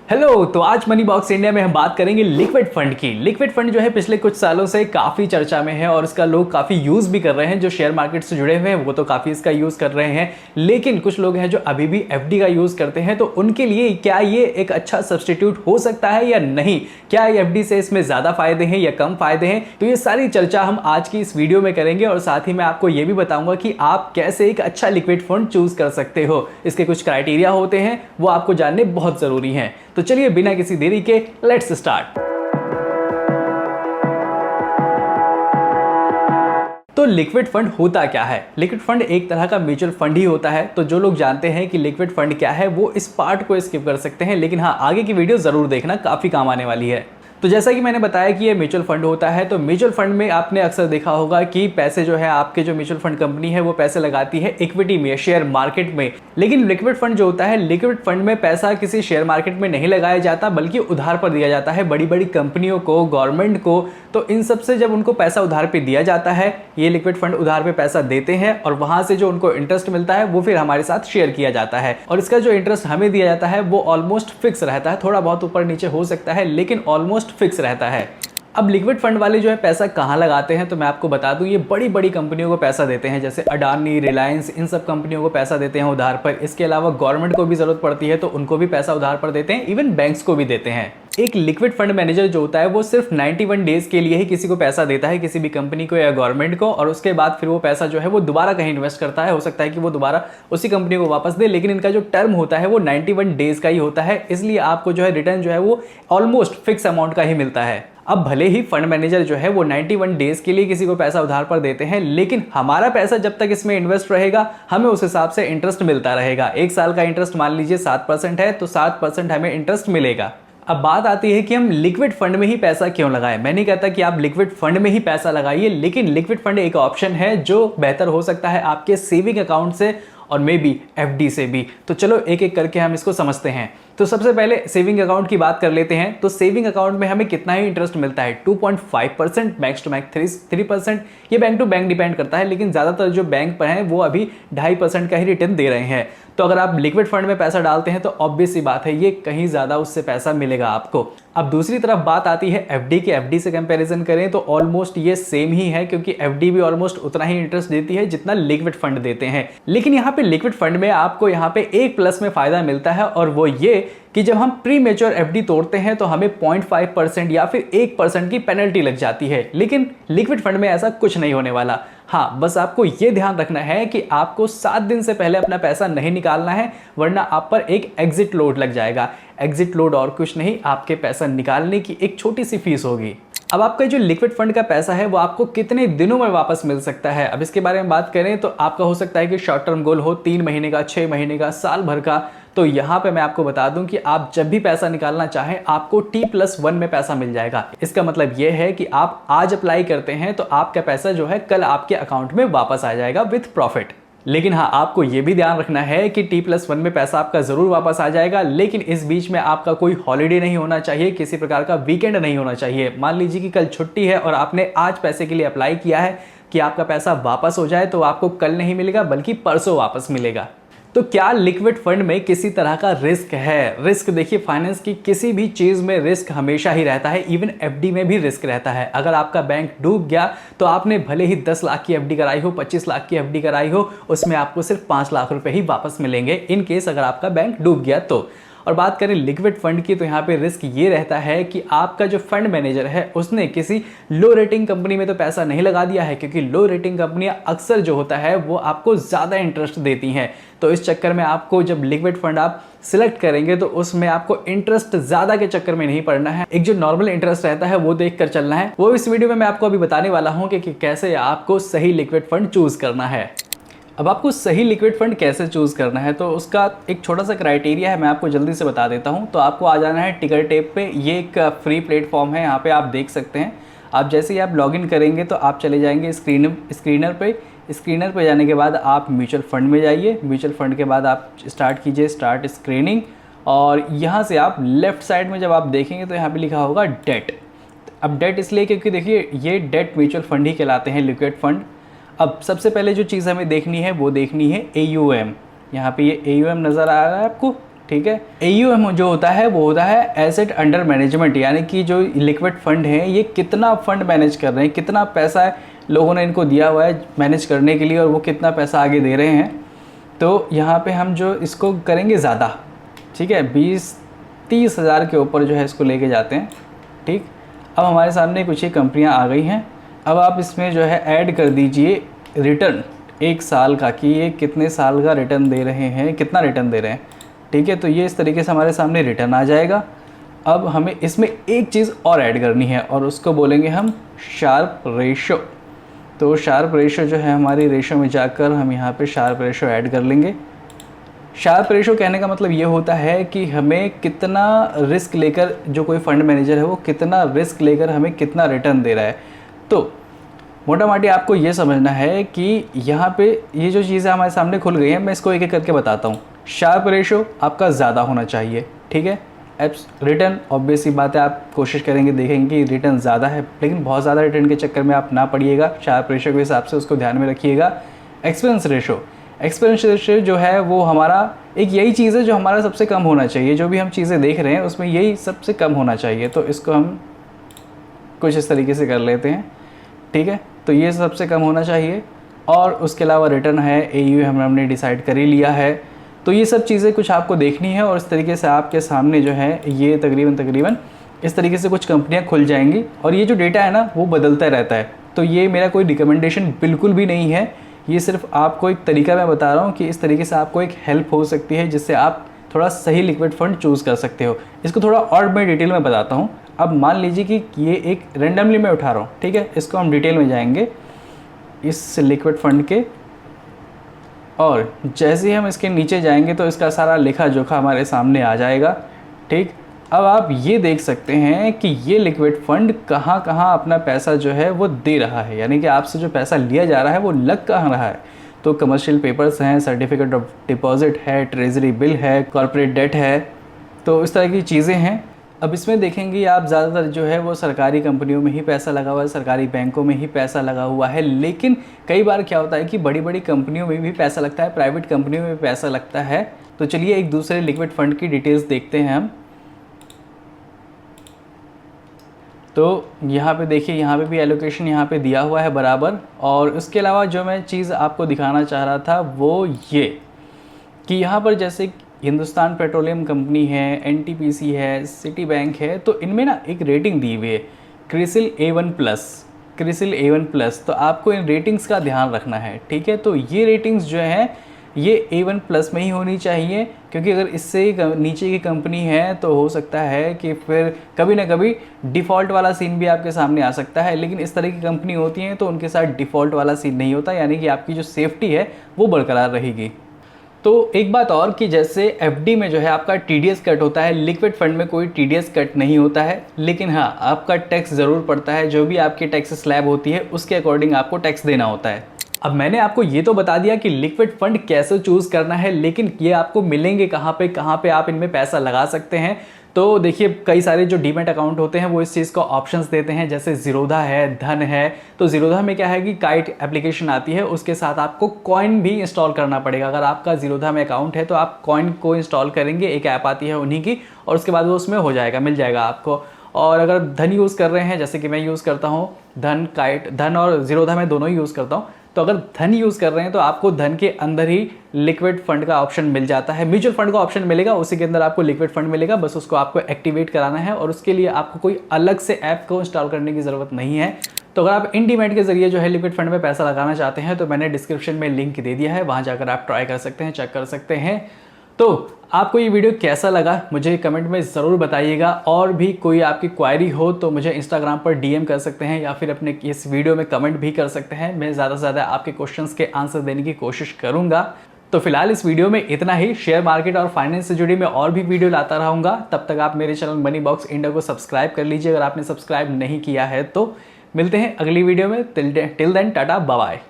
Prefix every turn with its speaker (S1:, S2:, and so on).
S1: Hello. तो आज money box India में हम बात करेंगे लिक्विड फंड की। लिक्विड फंड जो है पिछले कुछ सालों से काफ़ी चर्चा में है और इसका लोग काफ़ी यूज़ भी कर रहे हैं। जो शेयर मार्केट से जुड़े हुए हैं वो तो काफ़ी इसका यूज़ कर रहे हैं, लेकिन कुछ लोग हैं जो अभी भी एफडी का यूज़ करते हैं। तो उनके लिए क्या ये एक अच्छा सब्सटीट्यूट हो सकता है या नहीं? क्या एफडी से इसमें ज़्यादा फायदे हैं या कम फायदे हैं? तो ये सारी चर्चा हम आज की इस वीडियो में करेंगे और साथ ही मैं आपको ये भी बताऊंगा कि आप कैसे एक अच्छा लिक्विड फंड चूज कर सकते हो। इसके कुछ क्राइटेरिया होते हैं, वो आपको जानने बहुत ज़रूरी हैं। तो चलिए बिना किसी देरी के लेट्स स्टार्ट। तो लिक्विड फंड होता क्या है? लिक्विड फंड एक तरह का म्यूचुअल फंड ही होता है। तो जो लोग जानते हैं कि लिक्विड फंड क्या है वो इस पार्ट को स्किप कर सकते हैं, लेकिन हाँ, आगे की वीडियो जरूर देखना, काफी काम आने वाली है। तो जैसा कि मैंने बताया कि ये म्यूचुअल फंड होता है, तो म्यूचुअल फंड में आपने अक्सर देखा होगा कि पैसे जो है आपके जो म्यूचुअल फंड कंपनी है वो पैसे लगाती है इक्विटी में, शेयर मार्केट में। लेकिन लिक्विड फंड जो होता है, लिक्विड फंड में पैसा किसी शेयर मार्केट में नहीं लगाया जाता बल्कि उधार पर दिया जाता है बड़ी बड़ी कंपनियों को, गवर्नमेंट को। तो इन सब से जब उनको पैसा उधार पे दिया जाता है, ये लिक्विड फंड उधार पे पैसा देते हैं और वहां से जो उनको इंटरेस्ट मिलता है वो फिर हमारे साथ शेयर किया जाता है। और इसका जो इंटरेस्ट हमें दिया जाता है वो ऑलमोस्ट फिक्स रहता है, थोड़ा बहुत ऊपर नीचे हो सकता है लेकिन ऑलमोस्ट फिक्स रहता है। अब लिक्विड फंड वाले जो है पैसा कहाँ लगाते हैं, तो मैं आपको बता दूं, ये बड़ी बड़ी कंपनियों को पैसा देते हैं, जैसे अडानी, रिलायंस, इन सब कंपनियों को पैसा देते हैं उधार पर। इसके अलावा गवर्नमेंट को भी जरूरत पड़ती है तो उनको भी पैसा उधार पर देते हैं, इवन बैंक्स को भी देते हैं। एक लिक्विड फंड मैनेजर जो होता है वो सिर्फ 91 डेज के लिए ही किसी को पैसा देता है, किसी भी कंपनी को या गवर्नमेंट को, और उसके बाद फिर वो पैसा जो है वो दोबारा कहीं इन्वेस्ट करता है। हो सकता है कि वो दोबारा उसी कंपनी को वापस दे, लेकिन इनका जो टर्म होता है वो 91 डेज का ही होता है। इसलिए आपको जो है रिटर्न जो है वो ऑलमोस्ट फिक्स अमाउंट का ही मिलता है। अब भले ही फंड मैनेजर जो है वो 91 डेज के लिए किसी को पैसा उधार पर देते हैं, लेकिन हमारा पैसा जब तक इसमें इन्वेस्ट रहेगा हमें उस हिसाब से इंटरेस्ट मिलता रहेगा। एक साल का इंटरेस्ट मान लीजिए 7% है, तो 7% हमें इंटरेस्ट मिलेगा। अब बात आती है कि हम लिक्विड फंड में ही पैसा क्यों लगाएं। मैं नहीं कहता कि आप लिक्विड फंड में ही पैसा लगाइए, लेकिन लिक्विड फंड एक ऑप्शन है जो बेहतर हो सकता है आपके सेविंग अकाउंट से और मे बी एफडी से भी। तो चलो एक एक करके हम इसको समझते हैं। तो सबसे पहले सेविंग अकाउंट की बात कर लेते हैं। तो सेविंग अकाउंट में हमें कितना ही इंटरेस्ट मिलता है? 2.5%, मैक्स टू मैक्स 3%। ये बैंक टू बैंक डिपेंड करता है, लेकिन ज़्यादातर जो बैंक पर हैं वो अभी 2.5% का ही रिटर्न दे रहे हैं। तो अगर आप लिक्विड फंड में पैसा डालते हैं तो ऑब्वियस सी बात है ये कहीं ज़्यादा उससे पैसा मिलेगा आपको। अब दूसरी तरफ बात आती है एफडी की। एफडी से कंपैरिजन करें तो ऑलमोस्ट ये सेम ही है, क्योंकि एफडी भी ऑलमोस्ट उतना ही इंटरेस्ट देती है जितना लिक्विड फंड देते हैं। लेकिन यहाँ पे लिक्विड फंड में आपको यहाँ पे एक प्लस में फायदा मिलता है, और वो ये कि जब हम प्री मेच्योर एफडी तोड़ते हैं तो हमें 0.5% या फिर 1% की पेनल्टी लग जाती है। लेकिन लिक्विड फंड में ऐसा कुछ नहीं होने वाला। हाँ, बस आपको ये ध्यान रखना है कि आपको 7 दिन से पहले अपना पैसा नहीं निकालना है, वरना आप पर एक एग्जिट लोड लग जाएगा। एग्जिट लोड और कुछ नहीं, आपके पैसा निकालने की एक छोटी सी फीस होगी। अब आपका जो लिक्विड फंड का पैसा है वो आपको कितने दिनों में वापस मिल सकता है? अब इसके बारे में बात करें तो आपका हो सकता है कि शॉर्ट टर्म गोल हो 3 महीने का, 6 महीने का, साल भर का। तो यहाँ पे मैं आपको बता दूं कि आप जब भी पैसा निकालना चाहें आपको T+1 में पैसा मिल जाएगा। इसका मतलब ये है कि आप आज अप्लाई करते हैं तो आपका पैसा जो है कल आपके अकाउंट में वापस आ जाएगा विथ प्रॉफिट। लेकिन हाँ, आपको ये भी ध्यान रखना है कि T+1 में पैसा आपका जरूर वापस आ जाएगा, लेकिन इस बीच में आपका कोई हॉलीडे नहीं होना चाहिए, किसी प्रकार का वीकेंड नहीं होना चाहिए। मान लीजिए कि कल छुट्टी है और आपने आज पैसे के लिए अप्लाई किया है कि आपका पैसा वापस हो जाए, तो आपको कल नहीं मिलेगा बल्कि परसों वापस मिलेगा। तो क्या लिक्विड फंड में किसी तरह का रिस्क है? रिस्क देखिए, फाइनेंस की किसी भी चीज में रिस्क हमेशा ही रहता है, इवन एफडी में भी रिस्क रहता है। अगर आपका बैंक डूब गया तो आपने भले ही 10 लाख की एफडी कराई हो, 25 लाख की एफडी कराई हो, उसमें आपको सिर्फ 5 लाख रुपए ही वापस मिलेंगे इन केस अगर आपका बैंक डूब गया तो। और बात करें लिक्विड फंड की तो यहाँ पे रिस्क ये रहता है कि आपका जो फंड मैनेजर है उसने किसी लो रेटिंग कंपनी में तो पैसा नहीं लगा दिया है, क्योंकि लो रेटिंग कंपनियां अक्सर जो होता है वो आपको ज़्यादा इंटरेस्ट देती हैं। तो इस चक्कर में आपको जब लिक्विड फंड आप सिलेक्ट करेंगे तो उसमें आपको इंटरेस्ट ज़्यादा के चक्कर में नहीं पड़ना है, एक जो नॉर्मल इंटरेस्ट रहता है वो देख कर चलना है। वो इस वीडियो में मैं आपको अभी बताने वाला हूँ कि कैसे आपको सही लिक्विड फंड चूज करना है। अब आपको सही लिक्विड फंड कैसे चूज़ करना है तो उसका एक छोटा सा क्राइटेरिया है, मैं आपको जल्दी से बता देता हूं। तो आपको आ जाना है टिकर टेप पे। ये एक फ्री प्लेटफॉर्म है, यहाँ पे आप देख सकते हैं। आप जैसे ही आप लॉगिन करेंगे तो आप चले जाएंगे स्क्रीनर पे जाने के बाद आप म्यूचुअल फंड में जाइए। म्यूचुअल फंड के बाद आप स्टार्ट कीजिए स्टार्ट स्क्रीनिंग, और यहाँ से आप लेफ्ट साइड में जब आप देखेंगे तो यहाँ पर लिखा होगा डेट। अब डेट इसलिए क्योंकि देखिए ये डेट म्यूचुअल फंड ही कहलाते हैं, लिक्विड फंड। अब सबसे पहले जो चीज़ हमें देखनी है वो देखनी है AUM। यहाँ पे ये AUM नज़र आ रहा है आपको, ठीक है। AUM जो होता है वो होता है एसेट अंडर मैनेजमेंट, यानी कि जो लिक्विड फंड है ये कितना फंड मैनेज कर रहे हैं, कितना पैसा लोगों ने इनको दिया हुआ है मैनेज करने के लिए और वो कितना पैसा आगे दे रहे हैं। तो यहाँ पे हम जो इसको करेंगे ज़्यादा, ठीक है, 20-30 हज़ार के ऊपर जो है इसको लेके जाते हैं। ठीक, अब हमारे सामने कुछ ही कंपनियाँ आ गई हैं। अब आप इसमें जो है ऐड कर दीजिए रिटर्न 1 साल का, कि ये कितने साल का रिटर्न दे रहे हैं, कितना रिटर्न दे रहे हैं। ठीक है, तो ये इस तरीके से हमारे सामने रिटर्न आ जाएगा। अब हमें इसमें एक चीज़ और ऐड करनी है और उसको बोलेंगे हम शार्प रेशो। तो शार्प रेशो जो है हमारी रेशो में जाकर हम यहाँ पे शार्प रेशो ऐड कर लेंगे। शार्प रेशो कहने का मतलब ये होता है कि हमें कितना रिस्क लेकर, जो कोई फंड मैनेजर है वो कितना रिस्क लेकर हमें कितना रिटर्न दे रहा है। तो मोटा मोटी आपको ये समझना है कि यहाँ पे ये जो चीज़ें हमारे सामने खुल गई हैं, मैं इसको एक एक करके बताता हूँ। शार्प रेशो आपका ज़्यादा होना चाहिए, ठीक है। एप्स रिटर्न ऑब्वियस सी बात है, आप कोशिश करेंगे देखेंगे कि रिटर्न ज़्यादा है, लेकिन बहुत ज़्यादा रिटर्न के चक्कर में आप ना पड़िएगा। शार्प रेशो के हिसाब से उसको ध्यान में रखिएगा। एक्सपेंस रेशो, एक्सपेंस रेशो जो है वो हमारा एक यही चीज़ है जो हमारा सबसे कम होना चाहिए। जो भी हम चीज़ें देख रहे हैं उसमें यही सबसे कम होना चाहिए। तो इसको हम कुछ इस तरीके से कर लेते हैं, ठीक है। तो ये सबसे कम होना चाहिए। और उसके अलावा रिटर्न है, AUM हमने डिसाइड कर ही लिया है। तो ये सब चीज़ें कुछ आपको देखनी है और इस तरीके से आपके सामने जो है ये तकरीबन इस तरीके से कुछ कंपनियां खुल जाएंगी। और ये जो डेटा है ना वो बदलता रहता है। तो ये मेरा कोई रिकमेंडेशन बिल्कुल भी नहीं है, ये सिर्फ आपको एक तरीका मैं बता रहा हूँ कि इस तरीके से आपको एक हेल्प हो सकती है जिससे आप थोड़ा सही लिक्विड फंड चूज़ कर सकते हो। इसको थोड़ा और मैं डिटेल में बताता हूँ। अब मान लीजिए कि ये एक रैंडमली मैं उठा रहा हूँ, ठीक है। इसको हम डिटेल में जाएंगे इस लिक्विड फंड के, और जैसे ही हम इसके नीचे जाएंगे तो इसका सारा लेखा जोखा हमारे सामने आ जाएगा, ठीक। अब आप ये देख सकते हैं कि ये लिक्विड फंड कहाँ कहाँ अपना पैसा जो है वो दे रहा है, यानी कि आपसे जो पैसा लिया जा रहा है वो लग कहाँ रहा है। तो कमर्शियल पेपर्स हैं, सर्टिफिकेट ऑफ डिपॉजिट है, ट्रेजरी बिल है, कॉर्पोरेट डेट है, तो इस तरह की चीज़ें हैं। अब इसमें देखेंगे आप ज़्यादातर जो है वो सरकारी कंपनियों में ही पैसा लगा हुआ है, सरकारी बैंकों में ही पैसा लगा हुआ है। लेकिन कई बार क्या होता है कि बड़ी बड़ी कंपनियों में भी पैसा लगता है, प्राइवेट कंपनियों में भी पैसा लगता है। तो चलिए एक दूसरे लिक्विड फंड की डिटेल्स देखते हैं हम। तो यहाँ पे देखिए, यहाँ पे भी एलोकेशन यहाँ पे दिया हुआ है बराबर। और उसके अलावा जो मैं चीज़ आपको दिखाना चाह रहा था वो ये कि यहाँ पर जैसे हिंदुस्तान पेट्रोलियम कंपनी है, NTPC है, सिटी बैंक है, तो इनमें ना एक रेटिंग दी हुई है क्रिसिल A1+। तो आपको इन रेटिंग्स का ध्यान रखना है, ठीक है। तो ये रेटिंग्स जो है ये A1+ में ही होनी चाहिए, क्योंकि अगर इससे नीचे की कंपनी है तो हो सकता है कि फिर कभी ना कभी डिफ़ॉल्ट वाला सीन भी आपके सामने आ सकता है। लेकिन इस तरह की कंपनी होती हैं तो उनके साथ डिफ़ॉल्ट वाला सीन नहीं होता, यानी कि आपकी जो सेफ्टी है वो बरकरार रहेगी। तो एक बात और कि जैसे FD में जो है आपका TDS कट होता है, लिक्विड फंड में कोई TDS कट नहीं होता है। लेकिन हाँ, आपका टैक्स ज़रूर पड़ता है, जो भी आपकी टैक्स स्लैब होती है उसके अकॉर्डिंग आपको टैक्स देना होता है। अब मैंने आपको ये तो बता दिया कि लिक्विड फंड कैसे चूज़ करना है, लेकिन ये आपको मिलेंगे कहाँ पे आप इनमें पैसा लगा सकते हैं। तो देखिए, कई सारे जो डीमैट अकाउंट होते हैं वो इस चीज़ को ऑप्शंस देते हैं, जैसे ज़ीरोधा है, धन है। तो ज़ीरोधा में क्या है कि काइट एप्लीकेशन आती है, उसके साथ आपको कॉइन भी इंस्टॉल करना पड़ेगा। अगर आपका ज़ीरोधा में अकाउंट है तो आप कॉइन को इंस्टॉल करेंगे, एक ऐप आती है उन्हीं की, और उसके बाद वो उसमें हो जाएगा, मिल जाएगा आपको। और अगर धन यूज़ कर रहे हैं, जैसे कि मैं यूज़ करता हूँ धन और ज़ीरोधा में दोनों ही यूज़ करता हूँ, तो अगर धन यूज़ कर रहे हैं तो आपको धन के अंदर ही लिक्विड फंड का ऑप्शन मिल जाता है। म्यूचुअल फंड का ऑप्शन मिलेगा, उसी के अंदर आपको लिक्विड फंड मिलेगा। बस उसको आपको एक्टिवेट कराना है और उसके लिए आपको कोई अलग से ऐप को इंस्टॉल करने की ज़रूरत नहीं है। तो अगर आप InDemat के जरिए जो है लिक्विड फंड में पैसा लगाना चाहते हैं तो मैंने डिस्क्रिप्शन में लिंक दे दिया है, वहाँ जाकर आप ट्राई कर सकते हैं, चेक कर सकते हैं। तो आपको ये वीडियो कैसा लगा मुझे कमेंट में ज़रूर बताइएगा। और भी कोई आपकी क्वायरी हो तो मुझे इंस्टाग्राम पर DM कर सकते हैं या फिर अपने इस वीडियो में कमेंट भी कर सकते हैं। मैं ज़्यादा से ज़्यादा आपके क्वेश्चंस के आंसर देने की कोशिश करूँगा। तो फिलहाल इस वीडियो में इतना ही। शेयर मार्केट और फाइनेंस से जुड़ी मैं और भी वीडियो लाता रहूँगा। तब तक आप मेरे चैनल मनी बॉक्स इंडिया को सब्सक्राइब कर लीजिए अगर आपने सब्सक्राइब नहीं किया है तो। मिलते हैं अगली वीडियो में। Till then tata bye bye.